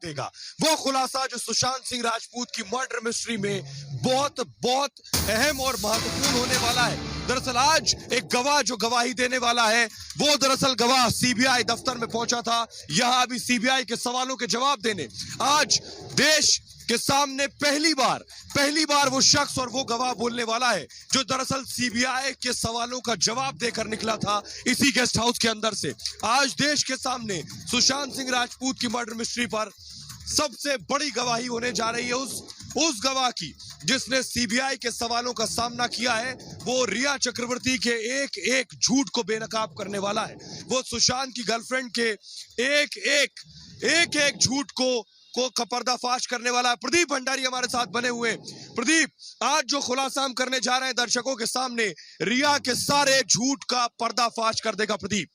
देगा। वो खुलासा जो सुशांत सिंह राजपूत की मर्डर मिस्ट्री में बहुत बहुत अहम और महत्वपूर्ण होने वाला है। दरअसल आज एक गवाह जो गवाही देने वाला है, वो दरअसल गवाह सीबीआई दफ्तर में पहुंचा था, यहां अभी सीबीआई के सवालों के जवाब देने। आज देश के सामने पहली बार वो शख्स और वो गवाह बोलने वाला है जो दरअसल सीबीआई के सवालों का जवाब देकर निकला था इसी गेस्ट हाउस के अंदर से। आज देश के सामने सुशांत सिंह राजपूत की मर्डर मिस्ट्री पर सबसे बड़ी गवाही होने जा रही है उस गवाह की जिसने सीबीआई के सवालों का सामना किया है। वो रिया चक्रवर्ती के एक झूठ को बेनकाब करने वाला है। वो सुशांत की गर्लफ्रेंड के एक झूठ को पर्दाफाश करने वाला है। प्रदीप भंडारी हमारे साथ बने हुए। प्रदीप, आज जो खुलासा हम करने जा रहे हैं दर्शकों के सामने, रिया के सारे झूठ का पर्दाफाश कर देगा। प्रदीप।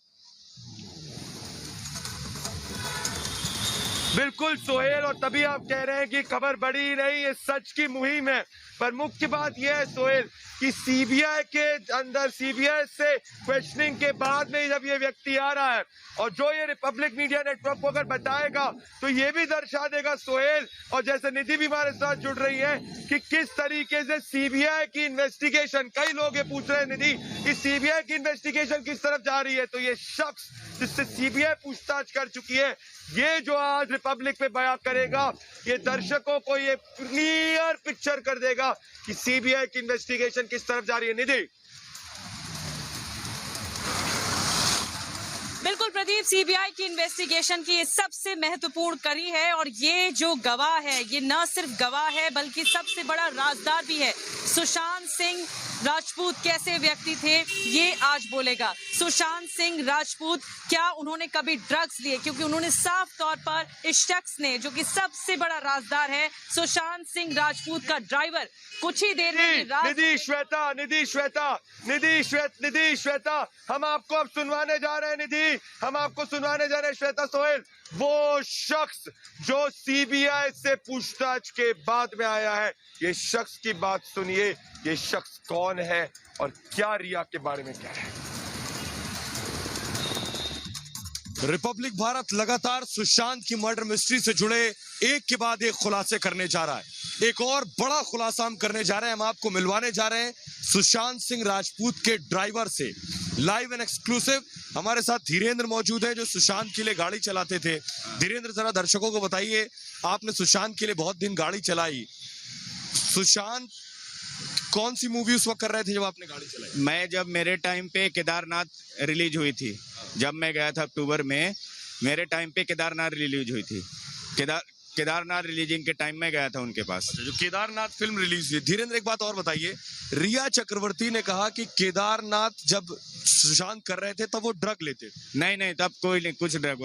बिल्कुल सोहेल, और तभी आप कह रहे हैं कि खबर बड़ी ही नहीं, ये सच की मुहिम है। पर मुख्य बात यह है सोहेल कि सीबीआई के अंदर सीबीआई से क्वेश्चनिंग के बाद में जब ये व्यक्ति आ रहा है और जो ये रिपब्लिक मीडिया नेटवर्क को अगर बताएगा तो ये भी दर्शा देगा सोहेल, और जैसे निधि भी हमारे साथ जुड़ रही है कि किस तरीके से सीबीआई की इन्वेस्टिगेशन, कई लोग ये पूछ रहे हैं निधि कि सीबीआई की इन्वेस्टिगेशन किस तरफ जा रही है, तो ये शख्स जिससे सीबीआई पूछताछ कर चुकी है, ये जो आज रिपब्लिक पे बयान करेगा, ये दर्शकों को ये क्लियर पिक्चर कर देगा कि सीबीआई की इन्वेस्टिगेशन किस तरफ जा रही है। निधि। बिल्कुल प्रदीप, सीबीआई की इन्वेस्टिगेशन की ये सबसे महत्वपूर्ण कड़ी है और ये जो गवाह है ये न सिर्फ गवाह है बल्कि सबसे बड़ा राजदार भी है। सुशांत सिंह राजपूत कैसे व्यक्ति थे ये आज बोलेगा। सुशांत सिंह राजपूत क्या उन्होंने कभी ड्रग्स लिए, क्योंकि उन्होंने साफ तौर पर इस शख्स ने जो कि सबसे बड़ा राजदार है सुशांत सिंह राजपूत का ड्राइवर कुछ ही देर में निधि श्वेता हम आपको अब सुनवाने जा रहे हैं। निधि, हम आपको सुनवाने जा रहे हैं। श्वेता सोहेल, वो शख्स जो सीबीआई से पूछताछ के बाद में आया है, ये शख्स की बात सुनिए। ये शख्स कौन है और क्या रिया के बारे में कह रहा है। रिपब्लिक भारत लगातार सुशांत की मर्डर मिस्ट्री से जुड़े एक के बाद एक खुलासे करने जा रहा है। एक और बड़ा खुलासा हम करने जा रहे हैं, हम आपको मिलवाने जा रहे हैं सुशांत सिंह राजपूत के ड्राइवर से। लाइव एंड एक्सक्लूसिव हमारे साथ धीरेन्द्र मौजूद है जो सुशांत के लिए गाड़ी चलाते थे। धीरेन्द्र, जरा दर्शकों को बताइए, आपने सुशांत के लिए बहुत दिन गाड़ी चलाई। सुशांत कौन सी मूवी उस वक्त कर रहे थे जब आपने गाड़ी चलाई? जब मेरे टाइम पे केदारनाथ रिलीज हुई थी, जब मैं गया था अक्टूबर में, मेरे टाइम पे केदारनाथ रिलीज हुई थी। केदारनाथ रिलीजिंग के टाइम में गया था उनके पास। जो केदारनाथ फिल्म रिलीज हुई। धीरेन्द्र, एक बात और बताइए, रिया चक्रवर्ती ने कहा कि केदारनाथ जब सुशांत कर रहे थे तब वो ड्रग लेते थे। नहीं, तब कोई नहीं, कुछ ड्रग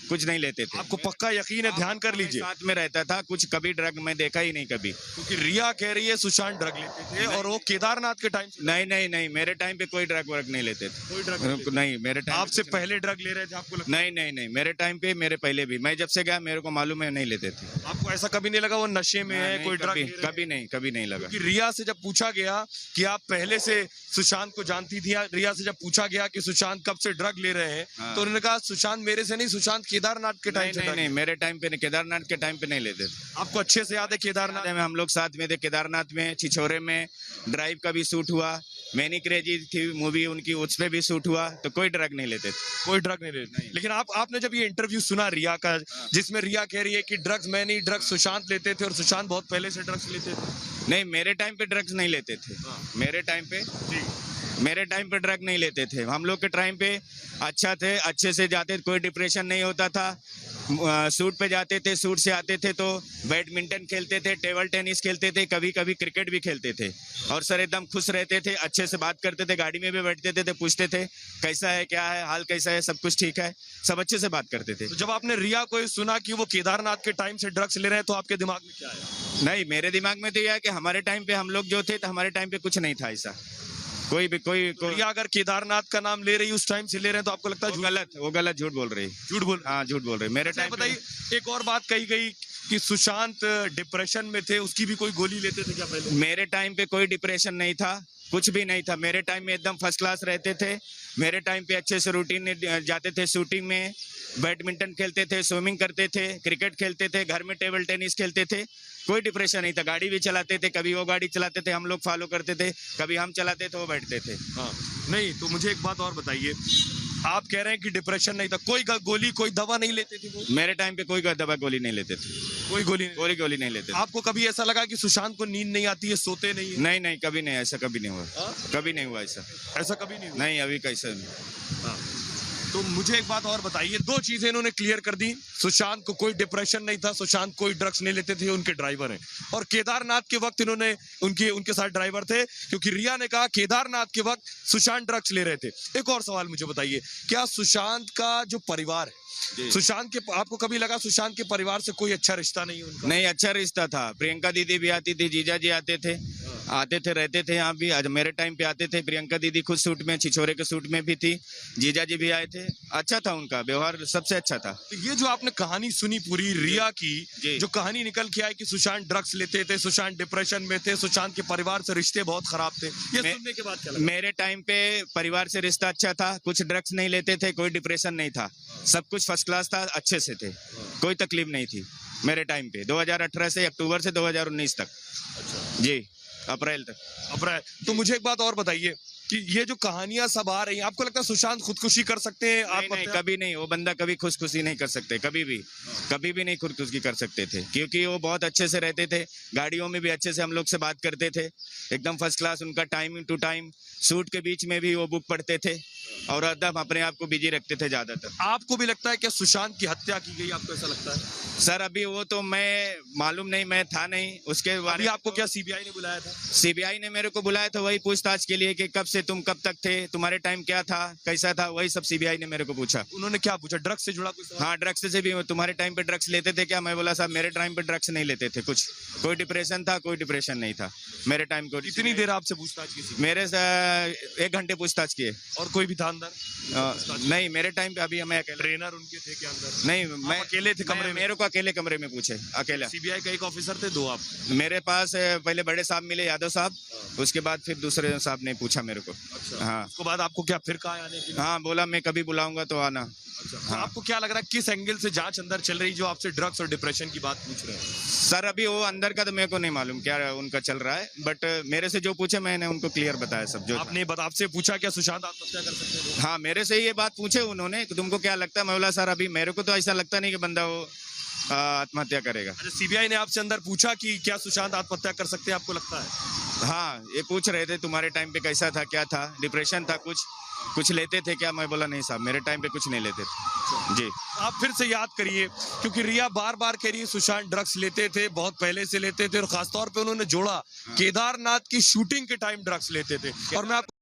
कुछ नहीं लेते थे। आपको पक्का यकीन है? ध्यान कर लीजिए, साथ में रहता था, कुछ कभी ड्रग मैं देखा ही नहीं कभी। क्योंकि रिया कह रही है सुशांत ड्रग लेते थे और वो केदारनाथ के टाइम। नहीं, मेरे टाइम पे कोई ड्रग वर्ग नहीं लेते थे। कोई ड्रग नहीं, मेरे टाइम आपसे पहले ड्रग ले रहे थे आपको लगता? नहीं, मेरे टाइम पे, मेरे पहले भी, मैं जब से गया मेरे को मालूम है नहीं लेते थे। आपको ऐसा कभी नहीं लगा वो नशे में है, कोई ड्रग? कभी नहीं लगा। रिया से जब पूछा गया कि आप पहले से सुशांत को जानती थी, रिया से जब पूछा गया कि सुशांत कब से ड्रग ले रहे हैं, तो उन्होंने कहा सुशांत मेरे से नहीं, सुशांत केदारनाथ के टाइम से। नहीं, मेरे टाइम पे, केदारनाथ के टाइम पे नहीं लेते थे। आपको अच्छे से याद है केदारनाथ में हम लोग साथ में थे, केदारनाथ में, छिछोरे में ड्राइव का भी शूट हुआ, मैनी क्रेजी थी मूवी उनकी, उस पे भी शूट हुआ, तो कोई ड्रग नहीं लेते थे। कोई ड्रग नहीं लेते। लेकिन आपने जब ये इंटरव्यू सुना रिया का, जिसमें रिया कह रही है कि ड्रग्स मैं नहीं, ड्रग्स सुशांत लेते थे और सुशांत बहुत पहले से ड्रग्स लेते थे। नहीं, मेरे टाइम पे ड्रग्स नहीं लेते थे। मेरे टाइम पे ड्रग नहीं लेते थे। हम लोग के टाइम पे अच्छा थे, अच्छे से जाते थे, कोई डिप्रेशन नहीं होता था। सूट पे जाते थे, सूट से आते थे तो बैडमिंटन खेलते थे, टेबल टेनिस खेलते थे, कभी कभी क्रिकेट भी खेलते थे और सर एकदम खुश रहते थे, अच्छे से बात करते थे, गाड़ी में भी बैठते थे तो पूछते थे कैसा है, क्या है, हाल कैसा है, सब कुछ ठीक है, सब अच्छे से बात करते थे। तो जब आपने रिया को सुना कि वो केदारनाथ के टाइम से ड्रग्स ले रहे हैं तो आपके दिमाग में क्या आया? नहीं, मेरे दिमाग में तो यह है कि हमारे टाइम पे हम लोग जो थे तो हमारे टाइम पे कुछ नहीं था ऐसा। कोई रिया अगर केदारनाथ का नाम ले रही उस टाइम से ले रहे हैं तो आपको लगता है वो गलत झूठ बोल रही। झूठ बोल रही। मेरे टाइम बताइए, एक और बात कही गई कि सुशांत डिप्रेशन में थे, उसकी भी कोई गोली लेते थे क्या पहले? मेरे टाइम पे कोई डिप्रेशन नहीं था। कुछ भी नहीं था। मेरे टाइम में एकदम फर्स्ट क्लास रहते थे। मेरे टाइम पे अच्छे से रूटीन में जाते थे, शूटिंग में, बैडमिंटन खेलते थे, स्विमिंग करते थे, क्रिकेट खेलते थे, घर में टेबल टेनिस खेलते थे, कोई डिप्रेशन नहीं था। गाड़ी भी चलाते थे, कभी वो गाड़ी चलाते थे, हम लोग फॉलो करते थे, कभी हम चलाते थे, वो बैठते थे। हाँ नहीं, तो मुझे एक बात और बताइए, आप कह रहे हैं कि डिप्रेशन नहीं था, कोई गोली कोई दवा नहीं लेते थे वो? मेरे टाइम पे कोई दवा गोली नहीं लेते थे, कोई गोली नहीं? कोई गोली नहीं लेते थे। आपको कभी ऐसा लगा कि सुशांत को नींद नहीं आती है, सोते नहीं है? नहीं नहीं, कभी नहीं, ऐसा कभी नहीं हुआ। हाँ? कभी नहीं हुआ ऐसा। ऐसा कभी नहीं हुआ? नहीं, अभी कैसे नहीं। हाँ। तो मुझे एक बात और बताइए, दो चीजें इन्होंने क्लियर कर दी। सुशांत को कोई डिप्रेशन नहीं था, सुशांत कोई ड्रग्स नहीं लेते थे, उनके ड्राइवर हैं। और केदारनाथ के वक्त इन्होंने उनके साथ ड्राइवर थे, क्योंकि रिया ने कहा केदारनाथ के वक्त सुशांत ड्रग्स ले रहे थे। एक और सवाल मुझे बताइए, क्या सुशांत का जो परिवार है, सुशांत के, आपको कभी लगा सुशांत के परिवार से कोई अच्छा रिश्ता नहीं है उनका? नहीं, अच्छा रिश्ता था। प्रियंका दीदी भी आती थी, जीजा जी आते थे, रहते थे यहाँ भी। आज मेरे टाइम पे आते थे। प्रियंका दीदी खुद सूट में, छिछोरे के सूट में भी थी, जीजा जी भी आए थे। अच्छा था, उनका व्यवहार सबसे अच्छा था। तो ये जो आपने कहानी सुनी पूरी रिया की, जी। जो कहानी निकल के आई कि सुशांत ड्रग्स लेते थे, सुशांत डिप्रेशन में थे, सुशांत के परिवार से रिश्ते बहुत खराब थे, ये सुनने के बाद क्या लगा? मेरे टाइम पे परिवार से रिश्ता अच्छा था, कुछ ड्रग्स नहीं लेते थे, कोई डिप्रेशन नहीं था, सब कुछ फर्स्ट क्लास था, अच्छे से थे, कोई तकलीफ नहीं थी मेरे टाइम पे। 2018 से अक्टूबर से 2019 तक, जी, अप्रैल तक। अप्रैल। तो मुझे एक बात और बताइए कि ये जो कहानियां सब आ रही हैं, आपको लगता है सुशांत खुदकुशी कर सकते हैं? नहीं, नहीं, कभी नहीं। वो बंदा कभी खुदकुशी नहीं कर सकते, कभी भी नहीं खुदकुशी कर सकते थे, क्योंकि वो बहुत अच्छे से रहते थे। गाड़ियों में भी अच्छे से हम लोग से बात करते थे, एकदम फर्स्ट क्लास। उनका टाइम टू टाइम, शूट के बीच में भी वो बुक पढ़ते थे और एकदम अपने आप को बिजी रखते थे ज्यादातर। आपको भी लगता है कि सुशांत की हत्या की गई? आपको ऐसा लगता है? सर अभी वो तो मैं मालूम नहीं, मैं था नहीं उसके बारे अभी में। आपको क्या सीबीआई ने बुलाया था? सीबीआई ने मेरे को बुलाया था वही पूछताछ के लिए कि कब से तुम कब तक थे, तुम्हारे टाइम क्या था, कैसा था, वही सब सीबीआई ने मेरे को पूछा। उन्होंने क्या पूछा? ड्रग्स से जुड़ा कुछ सवाल? हाँ, ड्रग्स से भी। तुम्हारे टाइम पे ड्रग्स लेते थे क्या? मैं बोला साहब मेरे टाइम पे ड्रग्स नहीं लेते थे, कुछ कोई डिप्रेशन था, कोई डिप्रेशन नहीं था मेरे टाइम को। कितनी देर आपसे पूछताछ की? मेरे से 1 घंटे पूछताछ किए। और कोई भी था अंदर? नहीं, मेरे टाइम पे अभी मैं अकेले। ट्रेनर उनके थे क्या अंदर? नहीं, मैं अकेले थे कमरे में? मेरे को अकेले कमरे में पूछे, अकेला। सीबीआई का एक ऑफिसर थे, दो आप? मेरे पास पहले बड़े साहब मिले, यादव साहब, उसके बाद फिर दूसरे साहब ने पूछा मेरे को। अच्छा। हाँ, उसके बाद आपको क्या फिर कहा आने के लिए? हाँ, बोला मैं कभी बुलाऊंगा तो आना। अच्छा। तो आपको क्या लग रहा है किस एंगल से जांच अंदर चल रही जो आपसे ड्रग्स और डिप्रेशन की बात पूछ रहे हैं? सर अभी वो अंदर का तो मेरे को नहीं मालूम क्या उनका चल रहा है, बट मेरे से जो पूछे मैंने उनको क्लियर बताया सब जो। आपने आपसे पूछा क्या सुशांत आत्महत्या कर सकते थे? हाँ, मेरे से ये बात पूछे उन्होंने कि तुमको क्या लगता है। मैं बोला सर अभी मेरे को तो ऐसा लगता नहीं कि बंदा वो आत्महत्या करेगा। अच्छा, सीबीआई ने आपसे अंदर पूछा कि क्या सुशांत आत्महत्या कर सकते हैं, आपको लगता है? हाँ, ये पूछ रहे थे तुम्हारे टाइम पे कैसा था, क्या था, डिप्रेशन था, कुछ लेते थे क्या? मैं बोला नहीं साहब मेरे टाइम पे कुछ नहीं लेते थे। जी, आप फिर से याद करिए, क्योंकि रिया बार बार कह रही है सुशांत ड्रग्स लेते थे, बहुत पहले से लेते थे, और खासतौर पे उन्होंने जोड़ा केदारनाथ की शूटिंग के टाइम ड्रग्स लेते थे। और मैं आपको